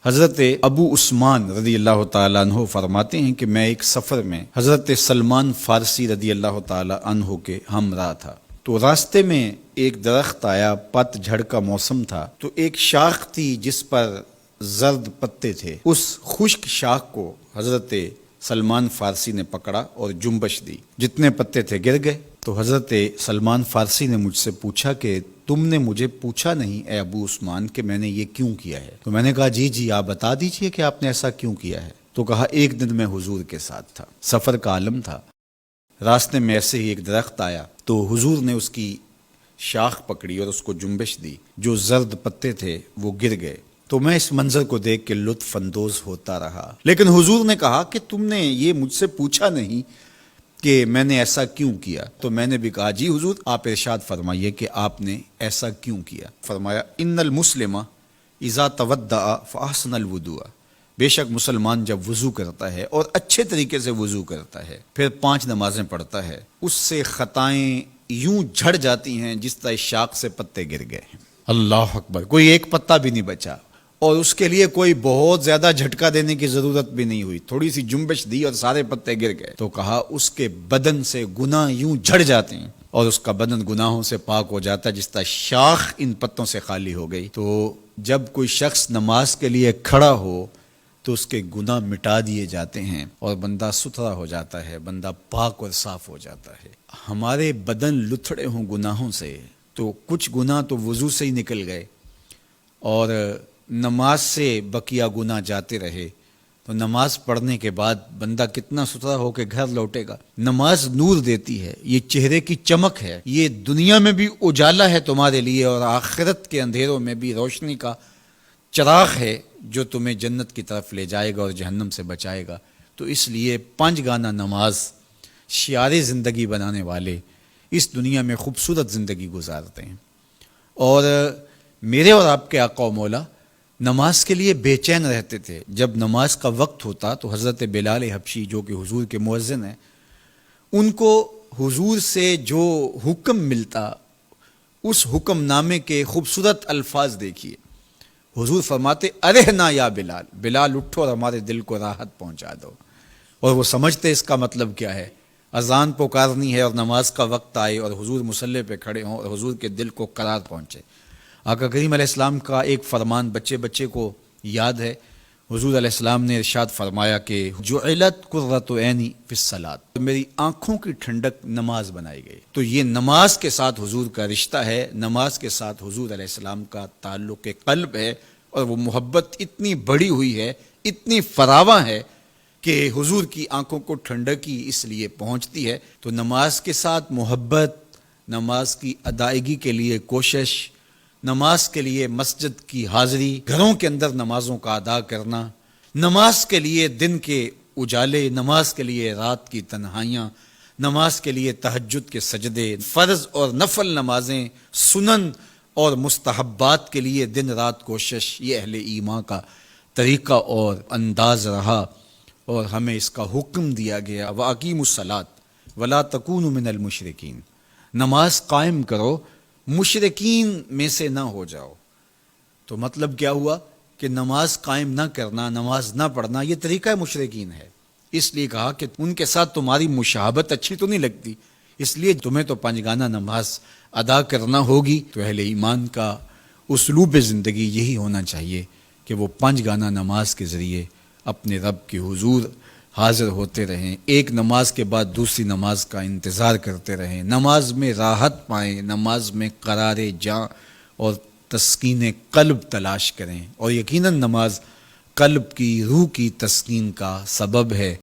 حضرت ابو عثمان رضی اللہ تعالیٰ عنہ فرماتے ہیں کہ میں ایک سفر میں حضرت سلمان فارسی رضی اللہ تعالیٰ عنہ کے ہمراہ تھا، تو راستے میں ایک درخت آیا، پت جھڑ کا موسم تھا، تو ایک شاخ تھی جس پر زرد پتے تھے۔ اس خشک شاخ کو حضرت سلمان فارسی نے پکڑا اور جنبش دی، جتنے پتے تھے گر گئے۔ تو حضرت سلمان فارسی نے مجھ سے پوچھا کہ تم نے مجھے پوچھا نہیں اے ابو عثمان کہ میں نے یہ کیوں کیا ہے؟ تو میں نے کہا جی آپ بتا دیجئے کہ آپ نے ایسا کیوں کیا ہے۔ تو کہا ایک دن میں حضور کے ساتھ تھا، سفر کا عالم تھا، راستے میں ایسے ہی ایک درخت آیا، تو حضور نے اس کی شاخ پکڑی اور اس کو جنبش دی، جو زرد پتے تھے وہ گر گئے۔ تو میں اس منظر کو دیکھ کے لطف اندوز ہوتا رہا، لیکن حضور نے کہا کہ تم نے یہ مجھ سے پوچھا نہیں کہ میں نے ایسا کیوں کیا۔ تو میں نے بھی کہا جی حضور آپ ارشاد فرمائیے کہ آپ نے ایسا کیوں کیا۔ فرمایا ان المسلم اذا تودع فاحسن الوضوء، بے شک مسلمان جب وضو کرتا ہے اور اچھے طریقے سے وضو کرتا ہے، پھر 5 نمازیں پڑھتا ہے، اس سے خطائیں یوں جھڑ جاتی ہیں جس طرح شاخ سے پتے گر گئے ہیں۔ اللہ اکبر، کوئی ایک پتا بھی نہیں بچا، اور اس کے لیے کوئی بہت زیادہ جھٹکا دینے کی ضرورت بھی نہیں ہوئی، تھوڑی سی جنبش دی اور سارے پتے گر گئے۔ تو کہا اس کے بدن سے گناہ یوں جھڑ جاتے ہیں اور اس کا بدن گناہوں سے پاک ہو جاتا ہے جس طرح شاخ ان پتوں سے خالی ہو گئی۔ تو جب کوئی شخص نماز کے لیے کھڑا ہو تو اس کے گناہ مٹا دیے جاتے ہیں اور بندہ ستھرا ہو جاتا ہے، بندہ پاک اور صاف ہو جاتا ہے۔ ہمارے بدن لتھڑے ہوں گناہوں سے تو کچھ گناہ تو وضو سے ہی نکل گئے، اور نماز سے بقیہ گناہ جاتے رہے تو نماز پڑھنے کے بعد بندہ کتنا ستھرا ہو کے گھر لوٹے گا۔ نماز نور دیتی ہے، یہ چہرے کی چمک ہے، یہ دنیا میں بھی اجالا ہے تمہارے لیے اور آخرت کے اندھیروں میں بھی روشنی کا چراغ ہے جو تمہیں جنت کی طرف لے جائے گا اور جہنم سے بچائے گا۔ تو اس لیے 5 گانا نماز شعار زندگی بنانے والے اس دنیا میں خوبصورت زندگی گزارتے ہیں۔ اور میرے اور آپ کے آقا و مولا نماز کے لیے بے چین رہتے تھے۔ جب نماز کا وقت ہوتا تو حضرت بلال حبشی جو کہ حضور کے مؤذن ہیں، ان کو حضور سے جو حکم ملتا اس حکم نامے کے خوبصورت الفاظ دیکھیے۔ حضور فرماتے ارہنا یا بلال، بلال اٹھو اور ہمارے دل کو راحت پہنچا دو۔ اور وہ سمجھتے اس کا مطلب کیا ہے، اذان پکارنی ہے اور نماز کا وقت آئے اور حضور مصلی پہ کھڑے ہوں اور حضور کے دل کو قرار پہنچے۔ آقا کریم علیہ السلام کا ایک فرمان بچے کو یاد ہے، حضور علیہ السلام نے ارشاد فرمایا کہ جعلت قرۃ عینی فی الصلاۃ، میری آنکھوں کی ٹھنڈک نماز بنائی گئی۔ تو یہ نماز کے ساتھ حضور کا رشتہ ہے، نماز کے ساتھ حضور علیہ السلام کا تعلق قلب ہے، اور وہ محبت اتنی بڑی ہوئی ہے، اتنی فراواں ہے کہ حضور کی آنکھوں کو ٹھنڈکی اس لیے پہنچتی ہے۔ تو نماز کے ساتھ محبت، نماز کی ادائیگی کے لیے کوشش، نماز کے لیے مسجد کی حاضری، گھروں کے اندر نمازوں کا ادا کرنا، نماز کے لیے دن کے اجالے، نماز کے لیے رات کی تنہائیاں، نماز کے لیے تہجد کے سجدے، فرض اور نفل نمازیں، سنن اور مستحبات کے لیے دن رات کوشش، یہ اہل ایمان کا طریقہ اور انداز رہا، اور ہمیں اس کا حکم دیا گیا وَأَقِیمُوا الصَّلَاةَ وَلَا تَکُونُوا مِنَ الْمُشْرِکِینَ، نماز قائم کرو، مشرکین میں سے نہ ہو جاؤ۔ تو مطلب کیا ہوا کہ نماز قائم نہ کرنا، نماز نہ پڑھنا، یہ طریقہ مشرکین ہے۔ اس لیے کہا کہ ان کے ساتھ تمہاری مشابہت اچھی تو نہیں لگتی، اس لیے تمہیں تو 5 گانا نماز ادا کرنا ہوگی۔ تو اہل ایمان کا اسلوب زندگی یہی ہونا چاہیے کہ وہ 5 گانا نماز کے ذریعے اپنے رب کے حضور حاضر ہوتے رہیں، ایک نماز کے بعد دوسری نماز کا انتظار کرتے رہیں، نماز میں راحت پائیں، نماز میں قرار جاں اور تسکین قلب تلاش کریں، اور یقیناً نماز قلب کی، روح کی تسکین کا سبب ہے۔